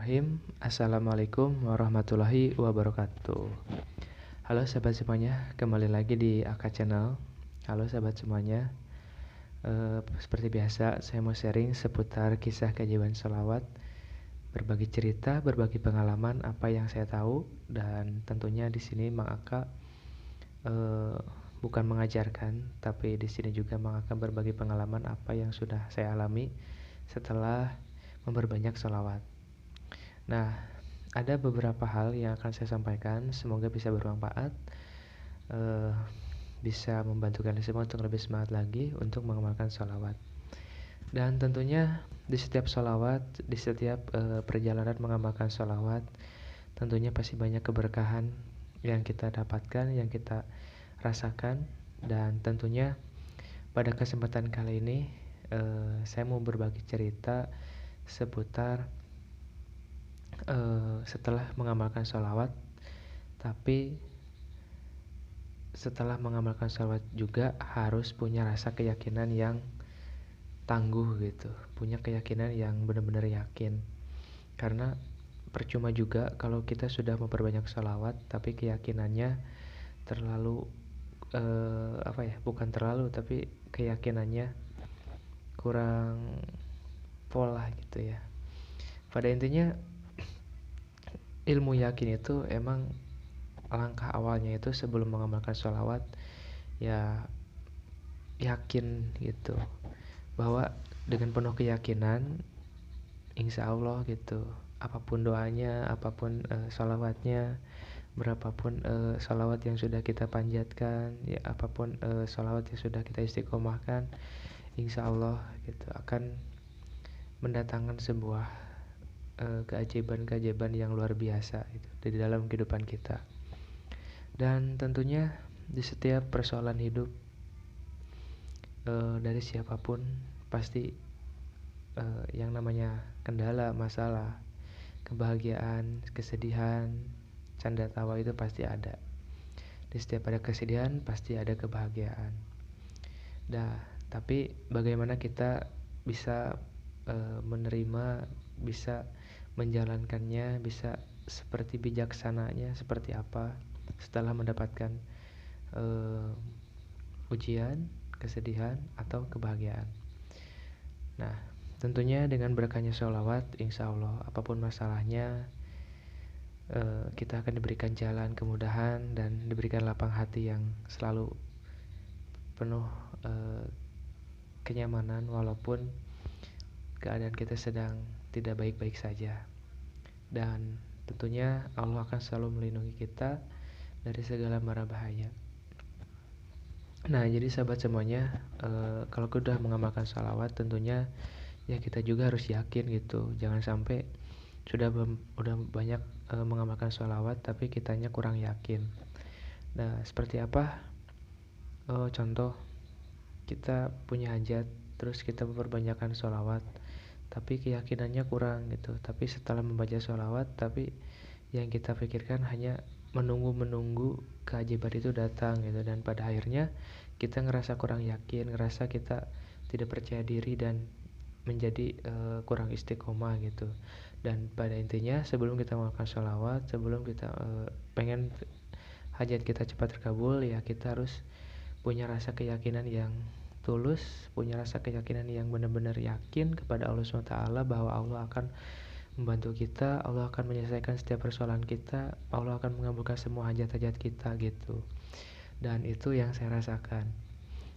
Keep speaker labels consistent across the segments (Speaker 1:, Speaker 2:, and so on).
Speaker 1: Bismillahirrahmanirrahim. Assalamualaikum warahmatullahi wabarakatuh. Halo sahabat semuanya, kembali lagi di AK Channel. Halo sahabat semuanya. Seperti biasa, saya mau sharing seputar kisah keajaiban sholawat, berbagi cerita, berbagi pengalaman apa yang saya tahu, dan tentunya di sini Mang Aka bukan mengajarkan, tapi di sini juga Mang Aka berbagi pengalaman apa yang sudah saya alami setelah memperbanyak sholawat. Nah, ada beberapa hal yang akan saya sampaikan, semoga bisa bermanfaat, bisa membantu kalian semua untuk lebih semangat lagi untuk mengamalkan sholawat. Dan tentunya di setiap sholawat, di setiap perjalanan mengamalkan sholawat, tentunya pasti banyak keberkahan yang kita dapatkan, yang kita rasakan. Dan tentunya pada kesempatan kali ini saya mau berbagi cerita seputar setelah mengamalkan sholawat, tapi setelah mengamalkan sholawat juga harus punya rasa keyakinan yang tangguh gitu, punya keyakinan yang benar-benar yakin. Karena percuma juga kalau kita sudah memperbanyak sholawat tapi keyakinannya terlalu bukan terlalu, tapi keyakinannya kurang pola gitu ya. Pada intinya ilmu yakin itu emang langkah awalnya itu sebelum mengamalkan sholawat ya yakin gitu, bahwa dengan penuh keyakinan insya Allah gitu, apapun doanya, apapun sholawatnya, berapapun sholawat yang sudah kita panjatkan ya, apapun sholawat yang sudah kita istiqomahkan, insya Allah gitu akan mendatangkan sebuah keajaiban-keajaiban yang luar biasa gitu di dalam kehidupan kita. Dan tentunya di setiap persoalan hidup dari siapapun pasti yang namanya kendala, masalah, kebahagiaan, kesedihan, canda tawa itu pasti ada. Di setiap ada kesedihan pasti ada kebahagiaan. Nah, tapi bagaimana kita bisa menerima, bisa menjalankannya, bisa seperti bijaksananya seperti apa setelah mendapatkan ujian, kesedihan, atau kebahagiaan. Nah, tentunya dengan berkahnya sholawat, insya Allah apapun masalahnya kita akan diberikan jalan kemudahan dan diberikan lapang hati yang selalu penuh kenyamanan walaupun keadaan kita sedang tidak baik-baik saja. Dan tentunya Allah akan selalu melindungi kita dari segala mara bahaya. Nah, jadi sahabat semuanya, kalau sudah mengamalkan sholawat tentunya ya kita juga harus yakin gitu. Jangan sampai udah banyak mengamalkan sholawat tapi kitanya kurang yakin. Nah, seperti apa? Contoh, kita punya hajat, terus kita memperbanyakkan sholawat, tapi keyakinannya kurang gitu. Tapi setelah membaca sholawat, tapi yang kita pikirkan hanya menunggu keajaiban itu datang gitu. Dan pada akhirnya kita ngerasa kurang yakin, ngerasa kita tidak percaya diri dan menjadi kurang istiqomah gitu. Dan pada intinya sebelum kita melakukan sholawat, sebelum kita pengen hajat kita cepat terkabul, ya kita harus punya rasa keyakinan yang tulus, punya rasa keyakinan yang benar-benar yakin kepada Allah SWT bahwa Allah akan membantu kita, Allah akan menyelesaikan setiap persoalan kita, Allah akan mengabulkan semua hajat-hajat kita gitu. Dan itu yang saya rasakan.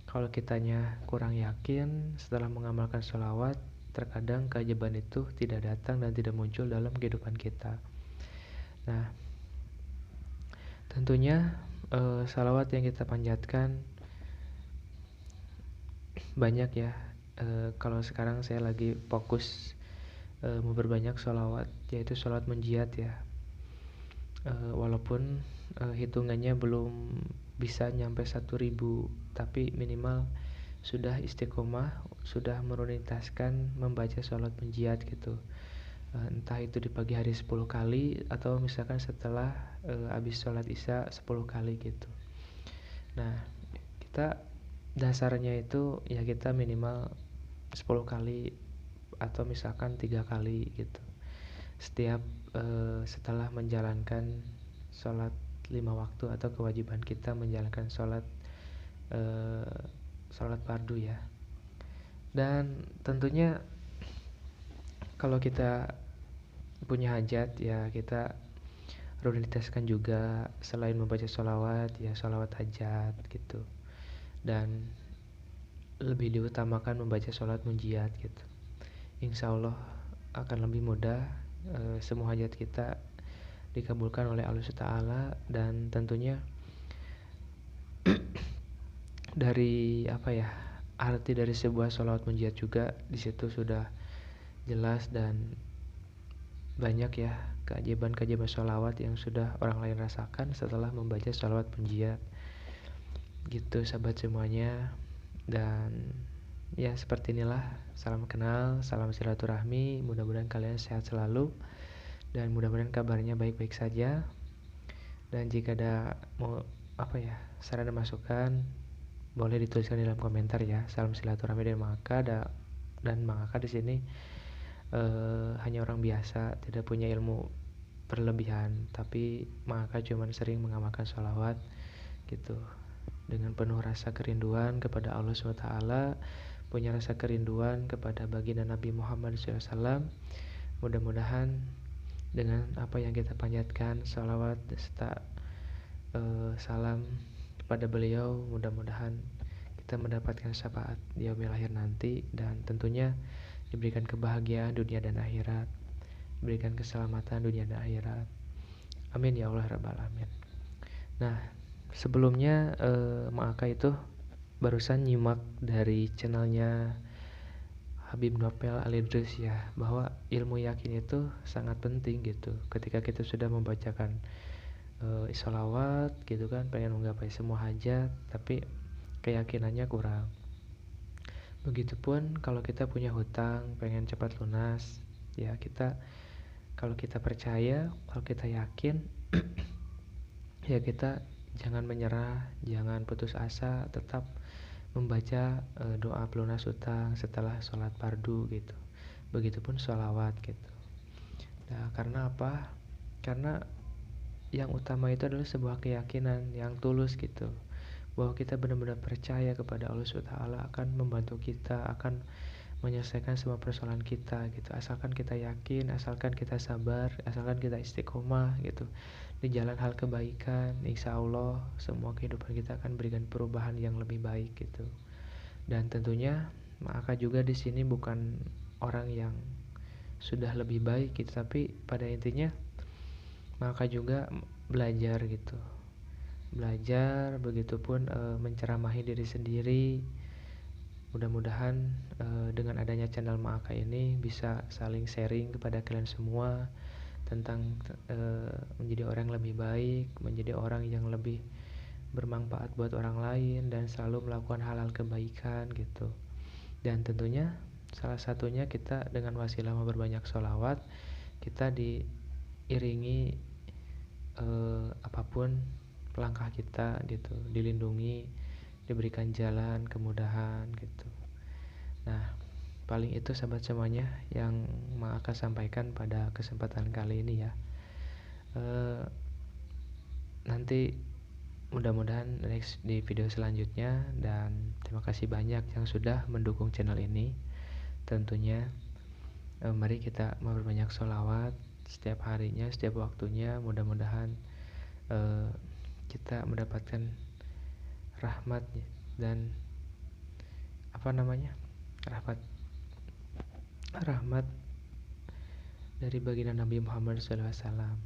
Speaker 1: Kalau kitanya kurang yakin setelah mengamalkan sholawat, terkadang keajaiban itu tidak datang dan tidak muncul dalam kehidupan kita. Nah, tentunya sholawat yang kita panjatkan banyak ya. Kalau sekarang saya lagi fokus memperbanyak sholawat, yaitu sholawat menjihad ya. Walaupun hitungannya belum bisa nyampe 1000, tapi minimal sudah istiqomah, sudah merunitaskan membaca sholawat menjihad gitu. Entah itu di pagi hari 10 kali atau misalkan setelah habis sholat isya 10 kali gitu. Nah, kita dasarnya itu ya kita minimal 10 kali atau misalkan 3 kali gitu. setiap setelah menjalankan sholat 5 waktu atau kewajiban kita menjalankan sholat fardu ya. Dan tentunya kalau kita punya hajat ya kita prioritaskan juga selain membaca sholawat ya sholawat hajat gitu, dan lebih diutamakan membaca sholat munjiat gitu. Insya Allah akan lebih mudah, semua hajat kita dikabulkan oleh Allah Ta'ala. Dan tentunya dari arti dari sebuah sholawat munjiat juga di situ sudah jelas, dan banyak ya keajaiban-keajaiban sholawat yang sudah orang lain rasakan setelah membaca sholawat munjiat gitu sahabat semuanya. Dan ya seperti inilah, salam kenal, salam silaturahmi, mudah-mudahan kalian sehat selalu dan mudah-mudahan kabarnya baik-baik saja. Dan jika ada mau saran dan masukan boleh dituliskan di dalam komentar ya. Salam silaturahmi dari Mang Aka, dan Mang Aka di sini hanya orang biasa, tidak punya ilmu berlebihan, tapi Mang Aka cuma sering mengamalkan sholawat gitu dengan penuh rasa kerinduan kepada Allah SWT, punya rasa kerinduan kepada baginda Nabi Muhammad SAW. Mudah-mudahan dengan apa yang kita panjatkan salawat serta salam kepada beliau, mudah-mudahan kita mendapatkan syafaat di yaumil akhir nanti, dan tentunya diberikan kebahagiaan dunia dan akhirat, diberikan keselamatan dunia dan akhirat. Amin ya Allah rabbal alamin. Nah, sebelumnya Mang Aka itu barusan nyimak dari channelnya Habib Nopel Alidrus ya, bahwa ilmu yakin itu sangat penting gitu. Ketika kita sudah membacakan sholawat gitu kan, pengen menggapai semua hajat tapi keyakinannya kurang. Begitupun kalau kita punya hutang pengen cepat lunas ya, kalau kita percaya, kalau kita yakin ya kita jangan menyerah, jangan putus asa, tetap membaca doa pelunas hutang setelah sholat fardu gitu. Begitupun sholawat gitu. Nah, karena apa? Karena yang utama itu adalah sebuah keyakinan yang tulus gitu, bahwa kita benar-benar percaya kepada Allah SWT akan membantu kita, akan menyelesaikan semua persoalan kita gitu. Asalkan kita yakin, asalkan kita sabar, asalkan kita istiqomah gitu di jalan hal kebaikan, insya Allah semua kehidupan kita akan berikan perubahan yang lebih baik gitu. Dan tentunya maka juga di sini bukan orang yang sudah lebih baik gitu, tapi pada intinya maka juga belajar gitu, belajar, begitupun menceramahi diri sendiri. Mudah-mudahan dengan adanya channel Mang Aka ini bisa saling sharing kepada kalian semua tentang menjadi orang yang lebih baik, menjadi orang yang lebih bermanfaat buat orang lain, dan selalu melakukan hal-hal kebaikan gitu. Dan tentunya salah satunya kita dengan wasilah memperbanyak sholawat, kita diiringi apapun langkah kita gitu, dilindungi, diberikan jalan kemudahan gitu. Nah, paling itu sahabat semuanya yang Mang Aka sampaikan pada kesempatan kali ini ya. Nanti mudah-mudahan next di video selanjutnya, dan terima kasih banyak yang sudah mendukung channel ini. Tentunya mari kita memperbanyak sholawat setiap harinya, setiap waktunya. Mudah-mudahan kita mendapatkan rahmat dan rahmat dari baginda Nabi Muhammad SAW.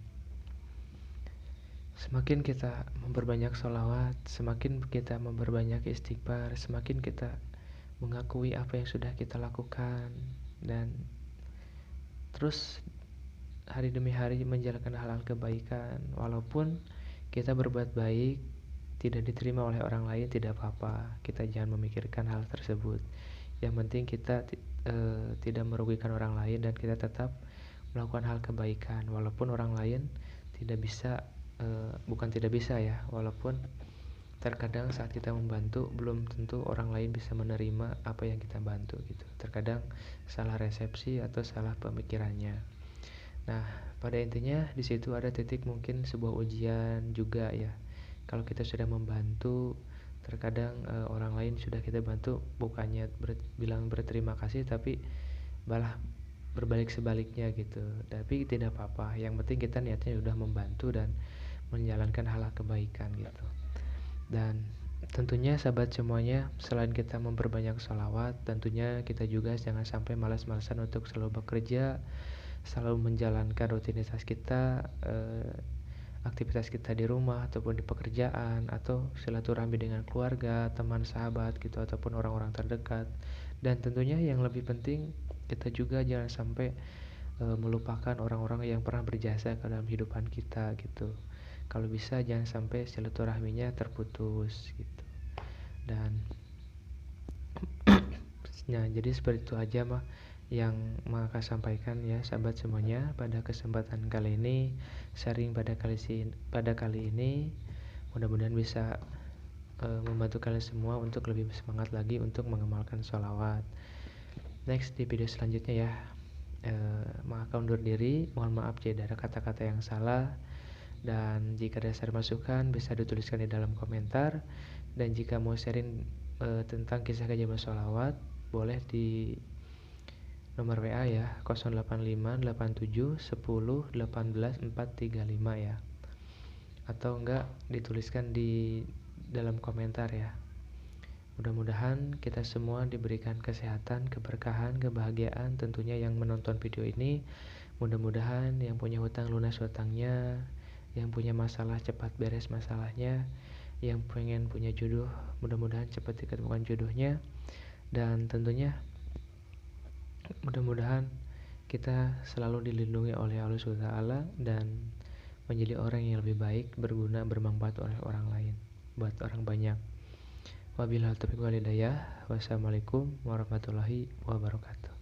Speaker 1: Semakin kita memperbanyak sholawat, semakin kita memperbanyak istighfar, semakin kita mengakui apa yang sudah kita lakukan, dan terus hari demi hari menjalankan hal-hal kebaikan. Walaupun kita berbuat baik tidak diterima oleh orang lain, tidak apa-apa, kita jangan memikirkan hal tersebut. Yang penting kita tidak merugikan orang lain, dan kita tetap melakukan hal kebaikan walaupun orang lain tidak bisa, bukan tidak bisa ya, walaupun terkadang saat kita membantu belum tentu orang lain bisa menerima apa yang kita bantu gitu. Terkadang salah resepsi atau salah pemikirannya. Nah, pada intinya di situ ada titik mungkin sebuah ujian juga ya. Kalau kita sudah membantu, terkadang orang lain sudah kita bantu bukannya bilang berterima kasih, tapi malah berbalik sebaliknya gitu. Tapi tidak apa-apa, yang penting kita niatnya sudah membantu dan menjalankan hal kebaikan gitu. Dan tentunya sahabat semuanya, selain kita memperbanyak sholawat, tentunya kita juga jangan sampai malas-malasan untuk selalu bekerja, selalu menjalankan rutinitas kita, aktivitas kita di rumah ataupun di pekerjaan, atau silaturahmi dengan keluarga, teman, sahabat gitu, ataupun orang-orang terdekat. Dan tentunya yang lebih penting, kita juga jangan sampai melupakan orang-orang yang pernah berjasa ke dalam kehidupan kita gitu. Kalau bisa jangan sampai silaturahminya terputus gitu. Dan nah, jadi seperti itu aja mah yang maka sampaikan ya sahabat semuanya pada kesempatan kali ini, sharing pada kali ini mudah-mudahan bisa membantu kalian semua untuk lebih semangat lagi untuk mengamalkan sholawat. Next di video selanjutnya ya, maka undur diri, mohon maaf jika ada kata-kata yang salah, dan jika ada saran masukan bisa dituliskan di dalam komentar. Dan jika mau sharing tentang kisah keajaiban sholawat, boleh di nomor WA ya, 085871018435 ya, atau enggak dituliskan di dalam komentar ya. Mudah-mudahan kita semua diberikan kesehatan, keberkahan, kebahagiaan. Tentunya yang menonton video ini, mudah-mudahan yang punya hutang lunas hutangnya, yang punya masalah cepat beres masalahnya, yang pengen punya jodoh mudah-mudahan cepat diketemukan jodohnya. Dan tentunya mudah-mudahan kita selalu dilindungi oleh Allah SWT dan menjadi orang yang lebih baik, berguna, bermanfaat oleh orang lain, buat orang banyak. Wabillahi taufiq wal hidayah. Wassalamualaikum warahmatullahi wabarakatuh.